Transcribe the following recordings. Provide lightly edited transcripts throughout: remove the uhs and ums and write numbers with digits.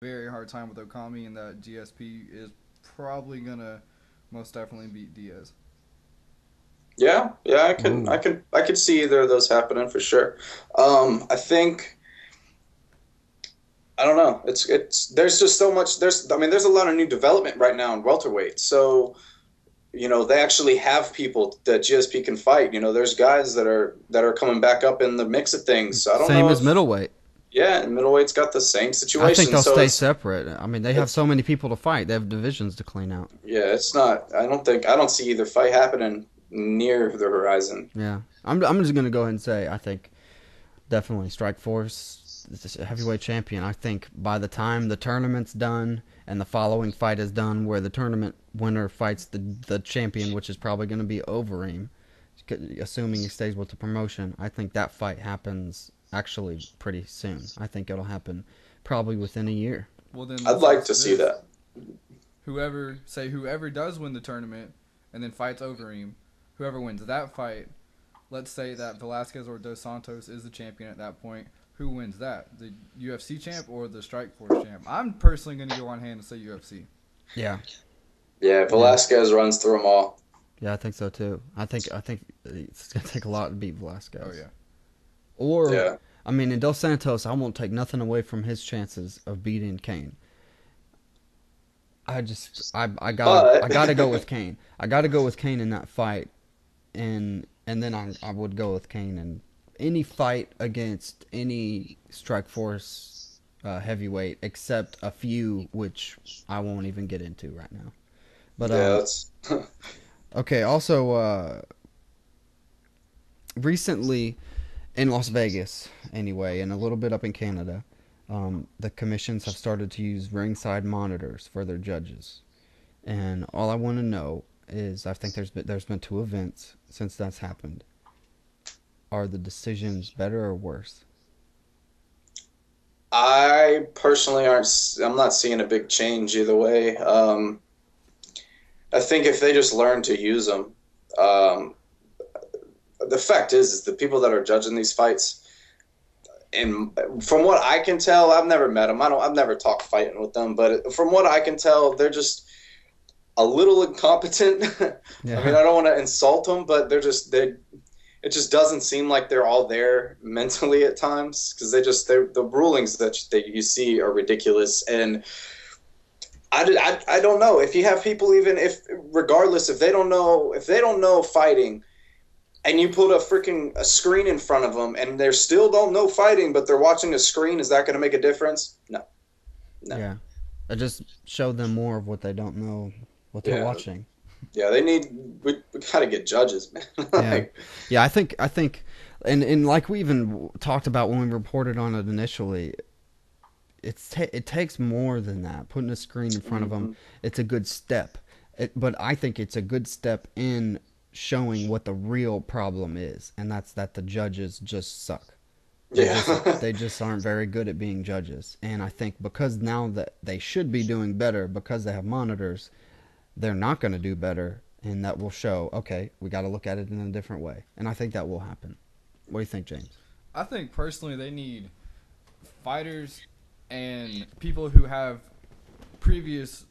very hard time with Okami, and that GSP is probably gonna most definitely beat Diaz. Yeah, yeah, Ooh. I could see either of those happening for sure. I think I don't know. It's there's just so much. I mean, there's a lot of new development right now in welterweight. So they actually have people that GSP can fight. There's guys that are coming back up in the mix of things. So I don't Same know as if middleweight. yeah, and middleweight's got the same I think situation. they'll So stay separate. I mean, they have it's so many people to fight. They have divisions to clean out. yeah, it's not. I don't see either fight happening near the horizon. Yeah. I'm just gonna go ahead and say I think definitely Strikeforce is a heavyweight champion. I think by the time the tournament's done and the following fight is done, where the tournament winner fights the champion, which is probably going to be Overeem, assuming he stays with the promotion, I think that fight happens actually pretty soon. I think it'll happen probably within a year. Well, then I'd let's like ask to see this: that. whoever does win the tournament and then fights Overeem, whoever wins that fight, let's say that Velasquez or Dos Santos is the champion at that point. Who wins that? The UFC champ or the Strikeforce champ? I'm personally going to go on hand and say UFC. Yeah. Yeah, Yeah. Velasquez runs through them all. Yeah, I think so too. I think it's gonna take a lot to beat Oh Velasquez. yeah. Or, Yeah. I mean, in Dos Santos, I won't take nothing away from his chances of beating Kane. I But gotta go with Kane. I gotta go with Kane in that fight, and then I would go with Kane in any fight against any Strikeforce heavyweight, except a few which I won't even get into right now. But yeah, that's okay. Also, recently in Las Vegas, anyway, and a little bit up in Canada, the commissions have started to use ringside monitors for their judges. And all I want to know is, I think there's been two events since that's happened. Are the decisions better or worse? I personally aren't. I'm not seeing a big change either way. I think if they just learn to use them, um, the fact is the people that are judging these fights, and from what I can tell, I've never met them. I've never talked fighting with them, but from what I can tell, they're just a little incompetent. I mean, Yeah, I don't want to insult them, but they. It just doesn't seem like they're all there mentally at times because the rulings that you see are ridiculous and I don't know if you have people even if regardless if they don't know fighting and you put a screen in front of them and they still don't know fighting but they're watching a screen, is that going to make a difference? No, no. yeah. I just show them more of what they don't know, what they're Yeah, watching. yeah. We got to get judges, man. Yeah, Like, yeah. I think, and like we even talked about when we reported on it initially, it takes more than that. Putting a screen in front of them, mhm. it's a good step. But I think it's a good step in showing what the real problem is, and that's that the judges just suck. They just Yeah. they just aren't very good at being judges. And I think because now that they should be doing better because they have monitors, they're not going to do better, and that will show. Okay, we got to look at it in a different way, and I think that will happen. What do you think, James? I think personally they need fighters and people who have previous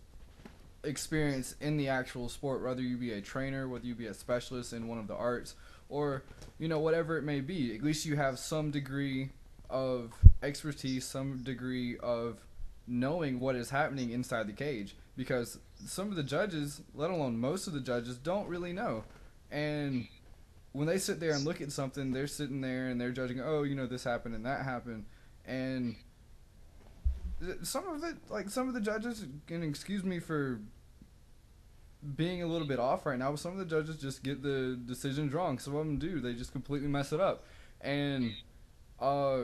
experience in the actual sport, whether you be a trainer, whether you be a specialist in one of the arts, or whatever it may be. At least you have some degree of expertise, some degree of knowing what is happening inside the cage. Because some of the judges, let alone most of the judges, don't really know. And when they sit there and look at something, they're sitting there and they're judging. Oh, this happened and that happened, and some of it, like some of the judges, and excuse me for being a little bit off right now, but some of the judges just get the decisions wrong. Some of them do; they just completely mess it up, and uh,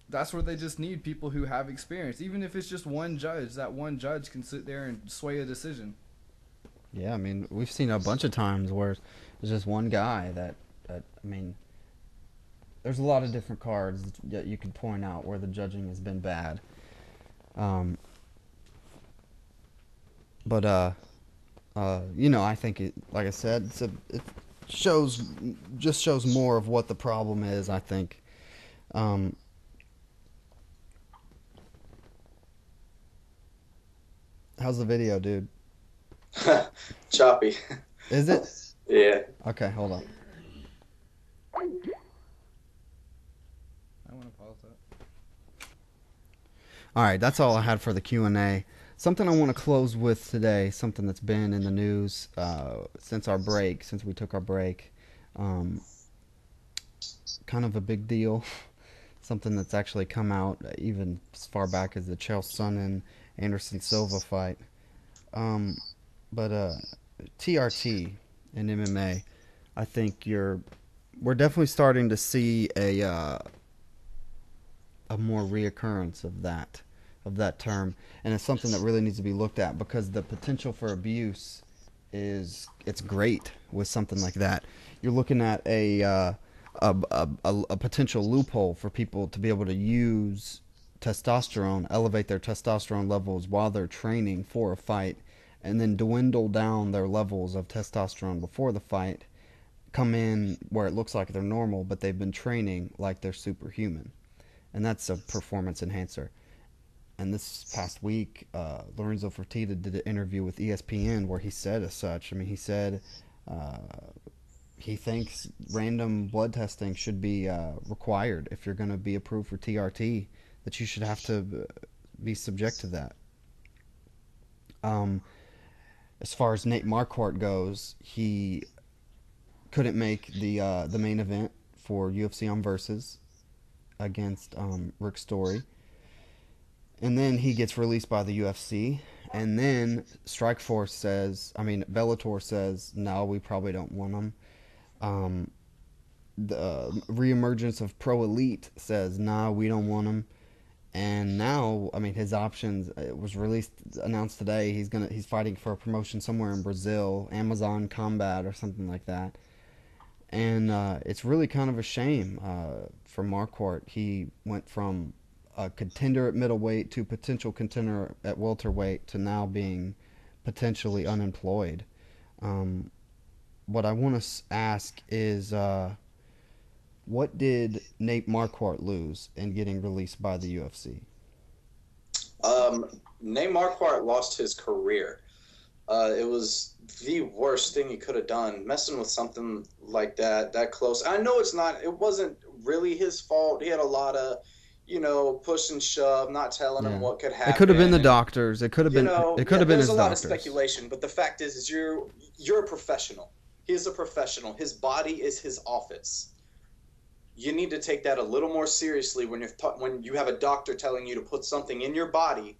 that's where they just need people who have experience. Even if it's just one judge, that one judge can sit there and sway a decision. Yeah, I mean, we've seen a bunch of times where there's just one guy that I mean, there's a lot of different cards that you could point out where the judging has been bad. Um, but I think like I said, it shows just shows more of what the problem is. I think, um, How's the video, dude? Choppy. Is it? Yeah. Okay, hold on. I want to pause that. All right, that's all I had for the Q&A. Something I want to close with today, something that's been in the news since we took our break. Kind of a big deal. Something that's actually come out even as far back as the Chael Sonnen Anderson Silva fight. But TRT in MMA, I think we're definitely starting to see a more reoccurrence of that term, and it's something that really needs to be looked at because the potential for abuse it's great with something like that. You're looking at a potential loophole for people to be able to use testosterone, elevate their testosterone levels while they're training for a fight, and then dwindle down their levels of testosterone before the fight, come in where it looks like they're normal, but they've been training like they're superhuman. And that's a performance enhancer. And this past week, Lorenzo Fertitta did an interview with ESPN where he said as such. I mean, he said he thinks random blood testing should be required if you're going to be approved for TRT, that you should have to be subject to that. As far as Nate Marquardt goes, he couldn't make the main event for UFC on Versus against Rick Story. And then he gets released by the UFC. And then Bellator says, no, we probably don't want him. The reemergence of Pro Elite says, nah, we don't want him. And now, I mean, his options, it was announced today, he's fighting for a promotion somewhere in Brazil, Amazon Combat or something like that. And it's really kind of a shame for Marquardt. He went from a contender at middleweight to potential contender at welterweight to now being potentially unemployed. What I want to ask is, what did Nate Marquardt lose in getting released by the UFC? Nate Marquardt lost his career. It was the worst thing he could have done, messing with something like that close. I know it wasn't really his fault. He had a lot of, push and shove, not telling him what could happen. It could have been the doctors. It could have been. It could have been his doctors. There's a lot of speculation, but the fact is you're a professional. He's a professional. His body is his office. You need to take that a little more seriously when you have a doctor telling you to put something in your body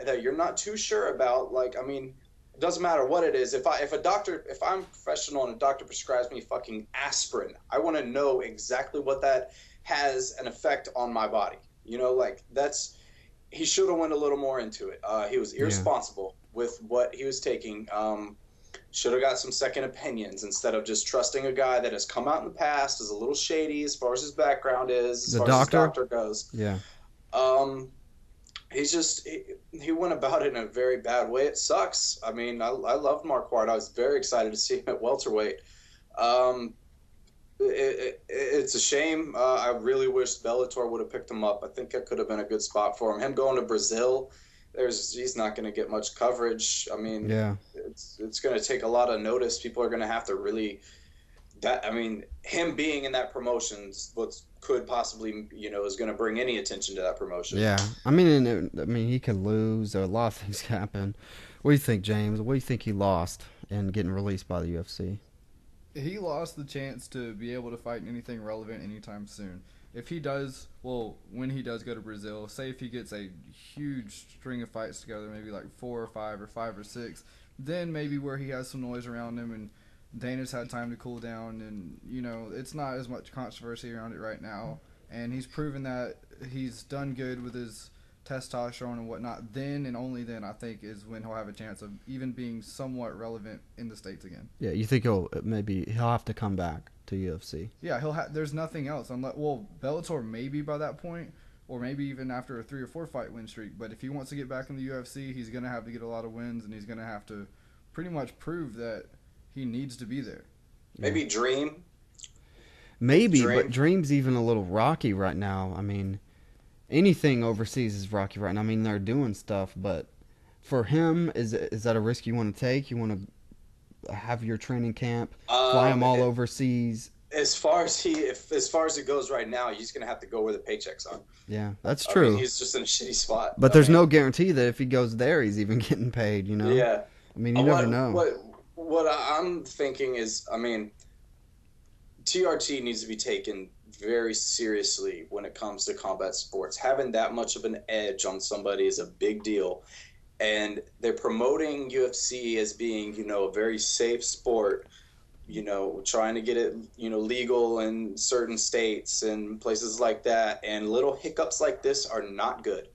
that you're not too sure about. Like, I mean, it doesn't matter what it is. If I'm professional and a doctor prescribes me fucking aspirin, I want to know exactly what that has an effect on my body. He should have went a little more into it. He was irresponsible with what he was taking. Should have got some second opinions instead of just trusting a guy that has come out in the past, is a little shady as far as his background is, as far as his doctor goes. Yeah. He went about it in a very bad way. It sucks. I mean, I loved Marquardt. I was very excited to see him at welterweight. It's a shame. I really wish Bellator would have picked him up. I think it could have been a good spot for him. Him going to Brazil, he's not going to get much coverage. I mean, it's going to take a lot of notice. People are going to have to really. Him being in that promotion, what could possibly, is going to bring any attention to that promotion. Yeah, I mean, he could lose. A lot of things happen. What do you think, James? What do you think he lost in getting released by the UFC? He lost the chance to be able to fight in anything relevant anytime soon. If he does, when he does go to Brazil, say if he gets a huge string of fights together, maybe like 4 or 5 or 5 or 6, then maybe where he has some noise around him and Dana's had time to cool down and, it's not as much controversy around it right now. And he's proven that he's done good with his testosterone and whatnot. Then and only then, I think, is when he'll have a chance of even being somewhat relevant in the States again. Yeah, you think he'll have to come back to UFC? Yeah, there's nothing else. Bellator maybe by that point, or maybe even after a 3 or 4 fight win streak. But if he wants to get back in the UFC, he's going to have to get a lot of wins, and he's going to have to pretty much prove that he needs to be there. Maybe Dream. Maybe, but Dream's even a little rocky right now. I mean, anything overseas is rocky right now. I mean, they're doing stuff, but for him, is that a risk you want to take? You want to have your training camp, fly him all overseas? As far as it goes right now, he's gonna have to go where the paychecks are. Yeah, that's true. I mean, he's just in a shitty spot. But there's no guarantee that if he goes there, he's even getting paid. You know? Yeah. I mean, you never know. What I'm thinking is, I mean, TRT needs to be taken very seriously when it comes to combat sports. Having that much of an edge on somebody is a big deal. And they're promoting UFC as being, a very safe sport, trying to get it, legal in certain states and places like that. And little hiccups like this are not good.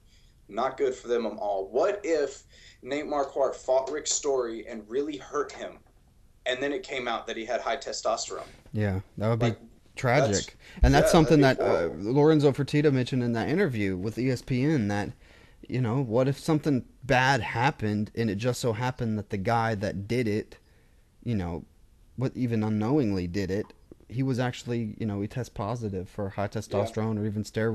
Not good for them at all. What if Nate Marquardt fought Rick Story and really hurt him, and then it came out that he had high testosterone? Yeah, that would be tragic. That's something that Lorenzo Fertitta mentioned in that interview with ESPN, that, what if something bad happened and it just so happened that the guy that did it, even unknowingly did it, he was actually, he tests positive for high testosterone or even steroids.